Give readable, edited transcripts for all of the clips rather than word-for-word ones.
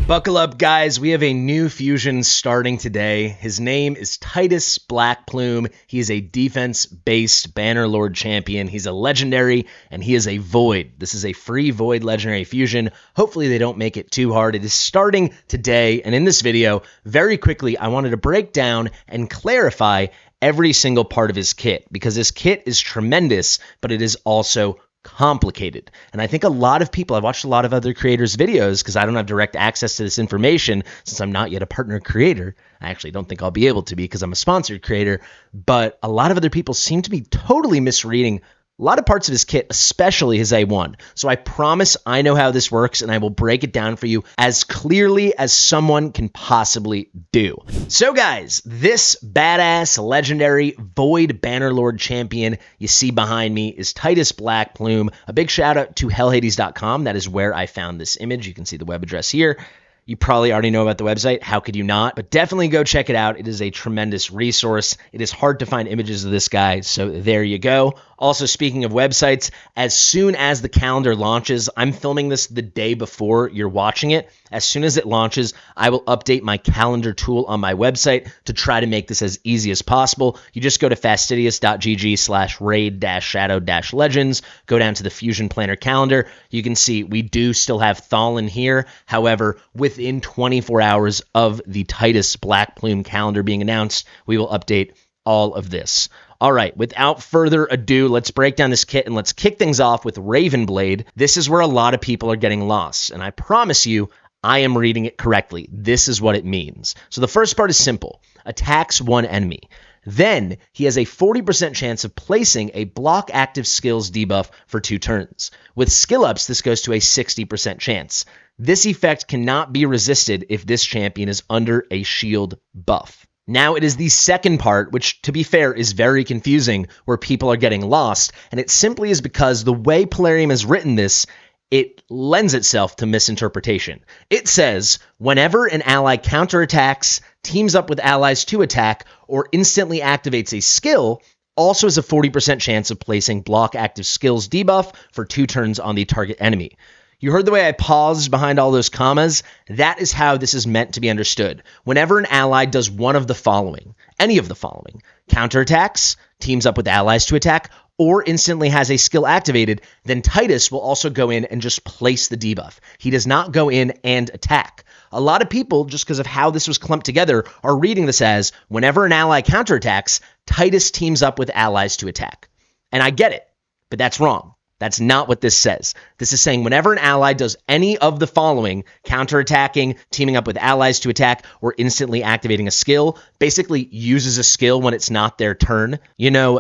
Buckle up, guys. We have a new fusion starting today. His name is Titus Blackplume. He is a defense-based Bannerlord champion. He's a legendary, and he is a Void. This is a free Void legendary fusion. Hopefully they don't make it too hard. It is starting today, and in this video, very quickly, I wanted to break down and clarify every single part of his kit, because this kit is tremendous, but it is also complicated. And I think a lot of people, I've watched a lot of other creators' videos because I don't have direct access to this information since I'm not yet a partner creator. I actually don't think I'll be able to be because I'm a sponsored creator, but a lot of other people seem to be totally misreading a lot of parts of his kit, especially his A1. So I promise I know how this works, and I will break it down for you as clearly as someone can possibly do. So guys, this badass legendary Void Bannerlord champion you see behind me is Titus Blackplume. A big shout out to hellhades.com. That is where I found this image. You can see the web address here. You probably already know about the website. How could you not? But definitely go check it out. It is a tremendous resource. It is hard to find images of this guy, so there you go. Also, speaking of websites, as soon as the calendar launches, I'm filming this the day before you're watching it. As soon as it launches, I will update my calendar tool on my website to try to make this as easy as possible. You just go to fastidious.gg/raid-shadow-legends, go down to the Fusion Planner calendar. You can see we do still have Thalin here. However, within 24 hours of the Titus Blackplume calendar being announced, we will update all of this. All right, without further ado, let's break down this kit and let's kick things off with Ravenblade. This is where a lot of people are getting lost, and I promise you, I am reading it correctly. This is what it means. So the first part is simple. Attacks one enemy. Then he has a 40% chance of placing a block active skills debuff for 2 turns. With skill ups, this goes to a 60% chance. This effect cannot be resisted if this champion is under a shield buff. Now it is the second part, which to be fair is very confusing, where people are getting lost, and it simply is because the way Polarium has written this, it lends itself to misinterpretation. It says, whenever an ally counterattacks, teams up with allies to attack, or instantly activates a skill, also has a 40% chance of placing block active skills debuff for 2 turns on the target enemy. You heard the way I paused behind all those commas? That is how this is meant to be understood. Whenever an ally does one of the following, any of the following, counterattacks, teams up with allies to attack, or instantly has a skill activated, then Titus will also go in and just place the debuff. He does not go in and attack. A lot of people, just because of how this was clumped together, are reading this as, whenever an ally counterattacks, Titus teams up with allies to attack. And I get it, but that's wrong. That's not what this says. This is saying whenever an ally does any of the following, counterattacking, teaming up with allies to attack, or instantly activating a skill, basically uses a skill when it's not their turn,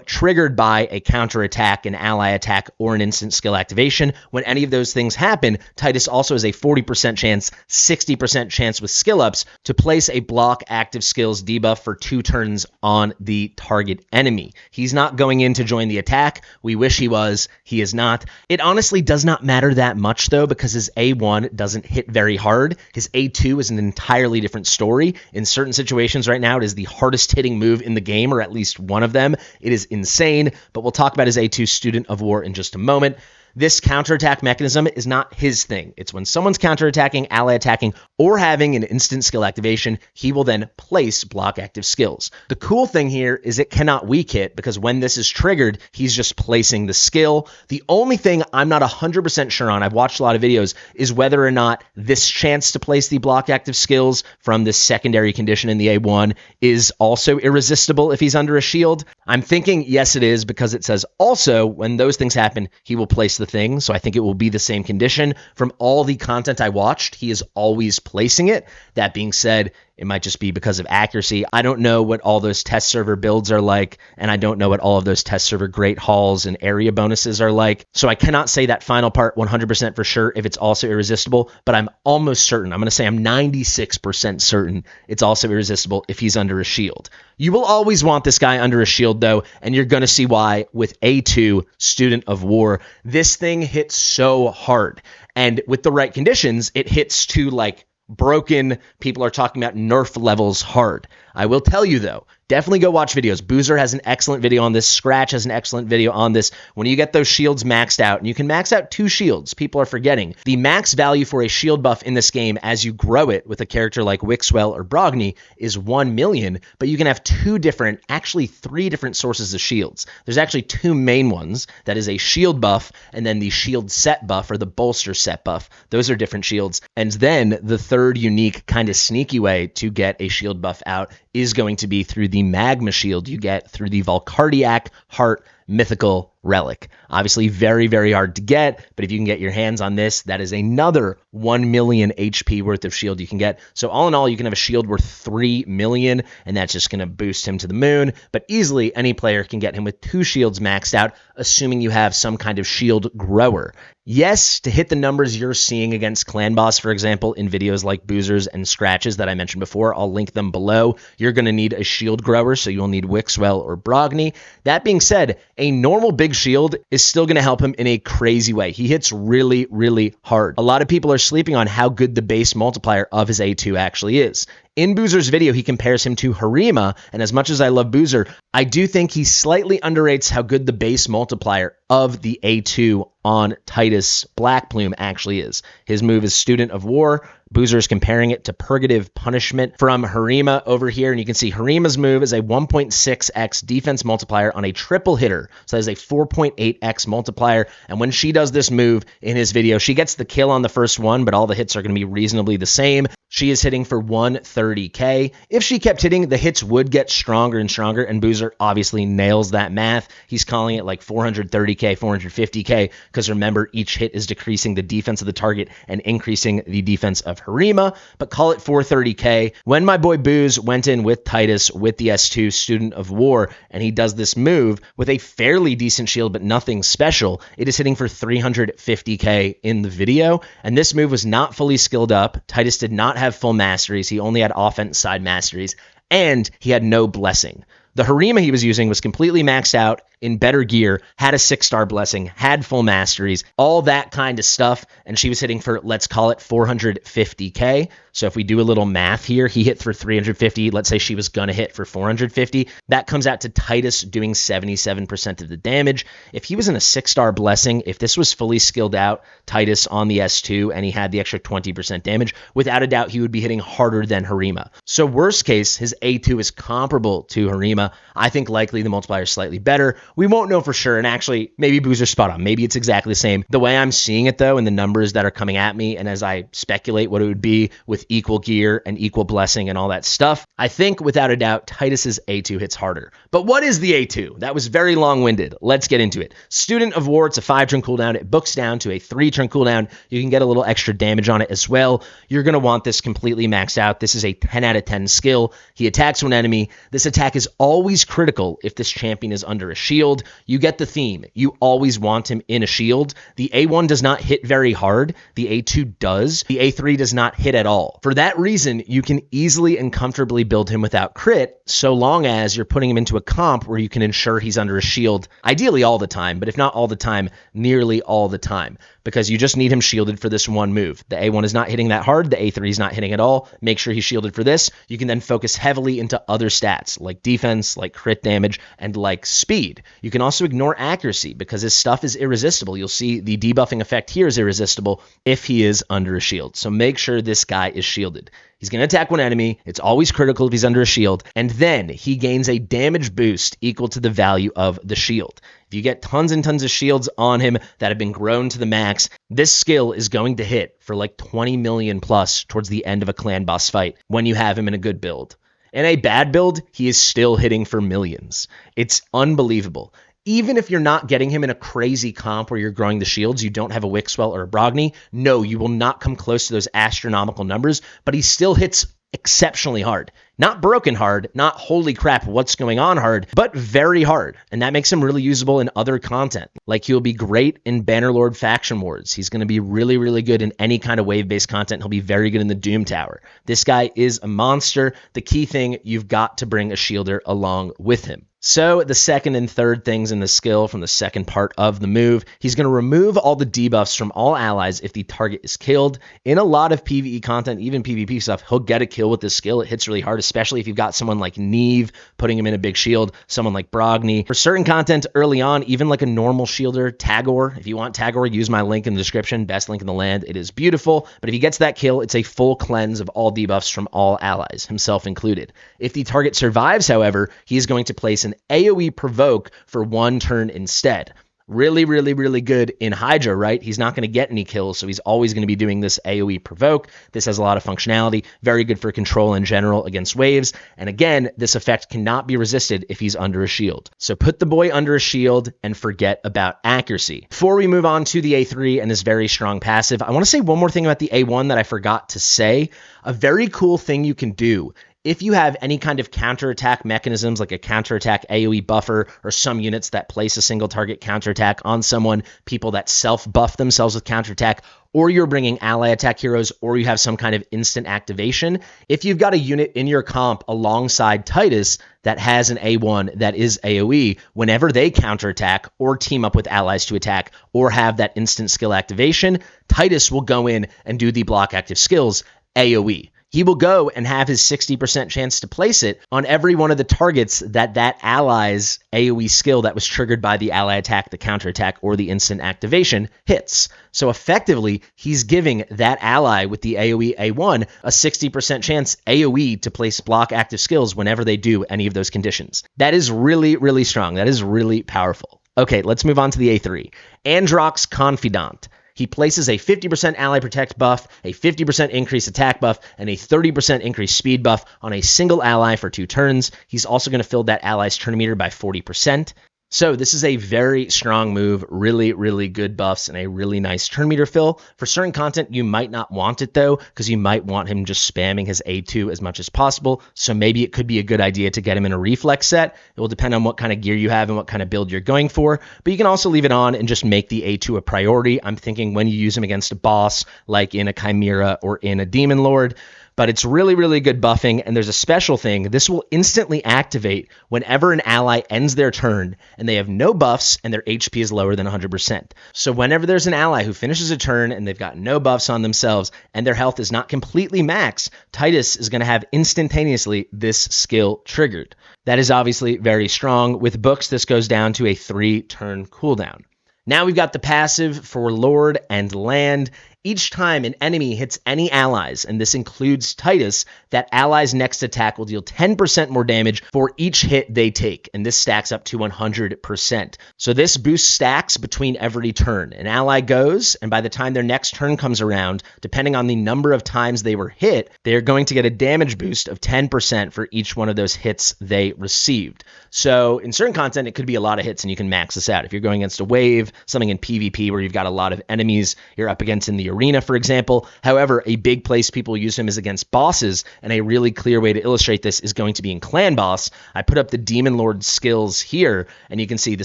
triggered by a counterattack, an ally attack, or an instant skill activation. When any of those things happen, Titus also has a 40% chance, 60% chance with skill ups to place a block active skills debuff for 2 turns on the target enemy. He's not going in to join the attack. We wish he was. He is not. It honestly does not matter that much, though, because his A1 doesn't hit very hard. His A2 is an entirely different story. In certain situations right now, it is the hardest hitting move in the game, or at least one of them. It is insane, but we'll talk about his A2 Student of War in just a moment. This counterattack mechanism is not his thing. It's when someone's counterattacking, ally attacking, or having an instant skill activation, he will then place block active skills. The cool thing here is it cannot weak hit, because when this is triggered, he's just placing the skill. The only thing I'm not 100% sure on, I've watched a lot of videos, is whether or not this chance to place the block active skills from this secondary condition in the A1 is also irresistible if he's under a shield. I'm thinking yes it is, because it says also when those things happen, he will place the thing, so I think it will be the same condition. From all the content I watched, he is always placing it. That being said, it might just be because of accuracy. I don't know what all those test server builds are like, and I don't know what all of those test server great hauls and area bonuses are like, so I cannot say that final part 100% for sure if it's also irresistible, but I'm almost certain, I'm going to say I'm 96% certain it's also irresistible if he's under a shield. You will always want this guy under a shield, though, and you're going to see why with A2, Student of War. This thing hits so hard, and with the right conditions, it hits to, like, broken, people are talking about nerf levels hard. I will tell you though, definitely go watch videos. Boozer has an excellent video on this. Scratch has an excellent video on this. When you get those shields maxed out, and you can max out 2 shields, people are forgetting. The max value for a shield buff in this game as you grow it with a character like Wixwell or Brogni is 1 million, but you can have 2 different, actually 3 different sources of shields. There's actually 2 main ones. That is a shield buff and then the shield set buff or the bolster set buff. Those are different shields. And then the third unique kind of sneaky way to get a shield buff out is going to be through the Magma Shield you get through the Valcardiac Heart Mythical Relic. Obviously very, very hard to get, but if you can get your hands on this, that is another 1 million HP worth of shield you can get. So all in all, you can have a shield worth 3 million, and that's just going to boost him to the moon. But easily, any player can get him with 2 shields maxed out, assuming you have some kind of shield grower. Yes, to hit the numbers you're seeing against Clan Boss, for example, in videos like Boozer's and Scratch's that I mentioned before, I'll link them below, you're going to need a shield grower, so you'll need Wixwell or Brogni. That being said, a normal big shield is still going to help him in a crazy way. He hits really, really hard. A lot of people are sleeping on how good the base multiplier of his A2 actually is. In Boozer's video, he compares him to Harima, and as much as I love Boozer, I do think he slightly underrates how good the base multiplier of the A2 on Titus Blackplume actually is. His move is Student of War. Boozer is comparing it to Purgative Punishment from Harima over here, and you can see Harima's move is a 1.6x defense multiplier on a triple hitter, so that is a 4.8x multiplier, and when she does this move in his video, she gets the kill on the first one, but all the hits are going to be reasonably the same. She is hitting for 130k. If she kept hitting, the hits would get stronger and stronger, and Boozer obviously nails that math. He's calling it like 430k, 450k, because remember, each hit is decreasing the defense of the target and increasing the defense of Harima, but call it 430k. When my boy Booz went in with Titus with the S2 Student of War, and he does this move with a fairly decent shield, but nothing special, it is hitting for 350k in the video, and this move was not fully skilled up. Titus did not have full masteries. He only had offense side masteries, and he had no blessing. The Harima he was using was completely maxed out, in better gear, had a 6-star blessing, had full masteries, all that kind of stuff, and she was hitting for, let's call it 450k. So if we do a little math here, he hit for 350, let's say she was going to hit for 450, that comes out to Titus doing 77% of the damage. If he was in a 6-star blessing, if this was fully skilled out, Titus on the S2, and he had the extra 20% damage, without a doubt he would be hitting harder than Harima. So worst case, his A2 is comparable to Harima. I think likely the multiplier is slightly better. We won't know for sure, and actually, maybe Boozer's spot on. Maybe it's exactly the same. The way I'm seeing it, though, and the numbers that are coming at me, and as I speculate what it would be with equal gear and equal blessing and all that stuff, I think, without a doubt, Titus's A2 hits harder. But what is the A2? That was very long-winded. Let's get into it. Student of War, it's a 5-turn cooldown. It books down to a 3-turn cooldown. You can get a little extra damage on it as well. You're going to want this completely maxed out. This is a 10 out of 10 skill. He attacks one enemy. This attack is always critical if this champion is under a shield. You get the theme. You always want him in a shield. The A1 does not hit very hard. The A2 does. The A3 does not hit at all. For that reason, you can easily and comfortably build him without crit, so long as you're putting him into a comp where you can ensure he's under a shield, ideally all the time, but if not all the time, nearly all the time, because you just need him shielded for this one move. The A1 is not hitting that hard. The A3 is not hitting at all. Make sure he's shielded for this. You can then focus heavily into other stats like defense, like crit damage, and like speed. You can also ignore accuracy because his stuff is irresistible. You'll see the debuffing effect here is irresistible if he is under a shield. So make sure this guy is shielded. He's going to attack one enemy. It's always critical if he's under a shield. And then he gains a damage boost equal to the value of the shield. If you get tons and tons of shields on him that have been grown to the max, this skill is going to hit for like 20 million plus towards the end of a clan boss fight when you have him in a good build. In a bad build, he is still hitting for millions. It's unbelievable. Even if you're not getting him in a crazy comp where you're growing the shields, you don't have a Wixwell or a Brogni, no, you will not come close to those astronomical numbers, but he still hits exceptionally hard. Not broken hard, not holy crap, what's going on hard, but very hard. And that makes him really usable in other content. Like he'll be great in Bannerlord Faction Wars. He's going to be really, really good in any kind of wave-based content. He'll be very good in the Doom Tower. This guy is a monster. The key thing, you've got to bring a shielder along with him. So the second and third things in the skill from the second part of the move, he's going to remove all the debuffs from all allies if the target is killed. In a lot of PvE content, even PvP stuff, he'll get a kill kill with this skill. It hits really hard, especially if you've got someone like Neve putting him in a big shield, someone like Brogni. For certain content early on, even like a normal shielder, Tagoar. If you want Tagoar, use my link in the description. Best link in the land. It is beautiful. But if he gets that kill, it's a full cleanse of all debuffs from all allies, himself included. If the target survives, however, he is going to place an AoE provoke for 1 turn instead. Really, really, really good in Hydra, right? He's not going to get any kills, so he's always going to be doing this AoE provoke. This has a lot of functionality, very good for control in general against waves. And again, this effect cannot be resisted if he's under a shield. So put the boy under a shield and forget about accuracy. Before we move on to the A3 and this very strong passive, I want to say one more thing about the A1 that I forgot to say. A very cool thing you can do if you have any kind of counterattack mechanisms, like a counterattack AoE buffer or some units that place a single target counterattack on someone, people that self-buff themselves with counterattack, or you're bringing ally attack heroes, or you have some kind of instant activation, if you've got a unit in your comp alongside Titus that has an A1 that is AoE, whenever they counterattack or team up with allies to attack or have that instant skill activation, Titus will go in and do the block active skills AoE. He will go and have his 60% chance to place it on every one of the targets that ally's AoE skill that was triggered by the ally attack, the counterattack, or the instant activation hits. So effectively, he's giving that ally with the AoE A1 a 60% chance AoE to place block active skills whenever they do any of those conditions. That is really, really strong. That is really powerful. Okay, let's move on to the A3. Androx Confidant. He places a 50% ally protect buff, a 50% increased attack buff, and a 30% increased speed buff on a single ally for 2 turns. He's also going to fill that ally's turn meter by 40%. So this is a very strong move, really, really good buffs, and a really nice turn meter fill. For certain content, you might not want it, though, because you might want him just spamming his A2 as much as possible. So maybe it could be a good idea to get him in a reflex set. It will depend on what kind of gear you have and what kind of build you're going for. But you can also leave it on and just make the A2 a priority. I'm thinking when you use him against a boss, like in a Chimera or in a Demon Lord. But it's really, really good buffing, and there's a special thing. This will instantly activate whenever an ally ends their turn, and they have no buffs, and their HP is lower than 100%. So whenever there's an ally who finishes a turn, and they've got no buffs on themselves, and their health is not completely maxed, Titus is going to have instantaneously this skill triggered. That is obviously very strong. With books, this goes down to a 3-turn cooldown. Now we've got the passive for Lord and Land. Each time an enemy hits any allies, and this includes Titus, that ally's next attack will deal 10% more damage for each hit they take, and this stacks up to 100%. So this boost stacks between every turn. An ally goes, and by the time their next turn comes around, depending on the number of times they were hit, they are going to get a damage boost of 10% for each one of those hits they received. So in certain content, it could be a lot of hits, and you can max this out. If you're going against a wave, something in PvP where you've got a lot of enemies you're up against in the arena, for example. However, a big place people use him is against bosses, and a really clear way to illustrate this is going to be in Clan Boss. I put up the Demon Lord skills here, and you can see the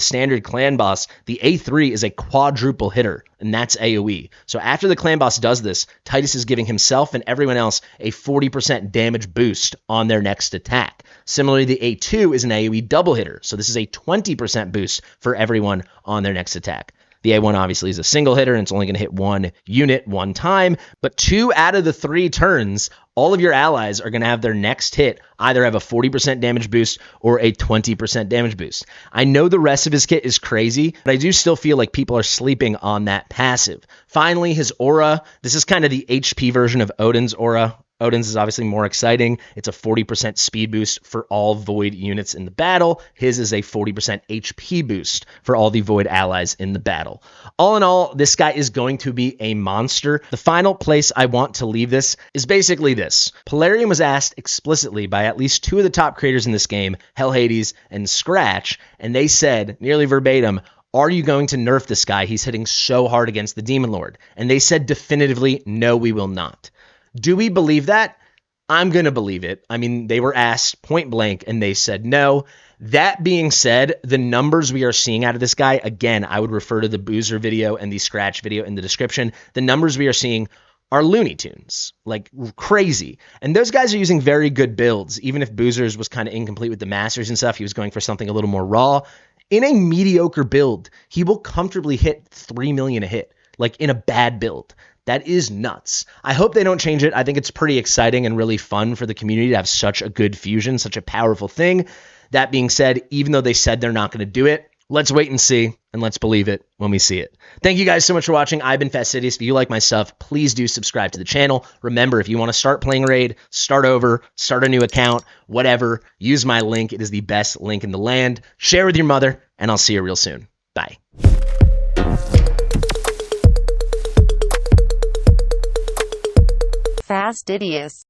standard Clan Boss, the A3 is a quadruple hitter, and that's AoE. So after the Clan Boss does this, Titus is giving himself and everyone else a 40% damage boost on their next attack. Similarly, the A2 is an AoE double hitter, so this is a 20% boost for everyone on their next attack. The A1 obviously is a single hitter, and it's only going to hit one unit one time, but 2 out of the 3 turns, all of your allies are going to have their next hit either have a 40% damage boost or a 20% damage boost. I know the rest of his kit is crazy, but I do still feel like people are sleeping on that passive. Finally, his aura. This is kind of the HP version of Odin's aura. Odin's is obviously more exciting. It's a 40% speed boost for all Void units in the battle. His is a 40% HP boost for all the Void allies in the battle. All in all, this guy is going to be a monster. The final place I want to leave this is basically this. Polarium was asked explicitly by at least 2 of the top creators in this game, Hell Hades and Scratch, and they said, nearly verbatim, "Are you going to nerf this guy? He's hitting so hard against the Demon Lord." And they said definitively, "No, we will not." Do we believe that? I'm going to believe it. I mean, they were asked point blank and they said no. That being said, the numbers we are seeing out of this guy, again, I would refer to the Boozer video and the Scratch video in the description. The numbers we are seeing are Looney Tunes, like crazy. And those guys are using very good builds. Even if Boozer's was kind of incomplete with the Masters and stuff, he was going for something a little more raw. In a mediocre build, he will comfortably hit 3 million a hit, like in a bad build. That is nuts. I hope they don't change it. I think it's pretty exciting and really fun for the community to have such a good fusion, such a powerful thing. That being said, even though they said they're not going to do it, let's wait and see, and let's believe it when we see it. Thank you guys so much for watching. I've been Fastidious. If you like my stuff, please do subscribe to the channel. Remember, if you want to start playing Raid, start over, start a new account, whatever, use my link. It is the best link in the land. Share with your mother, and I'll see you real soon. Bye. Fastidious.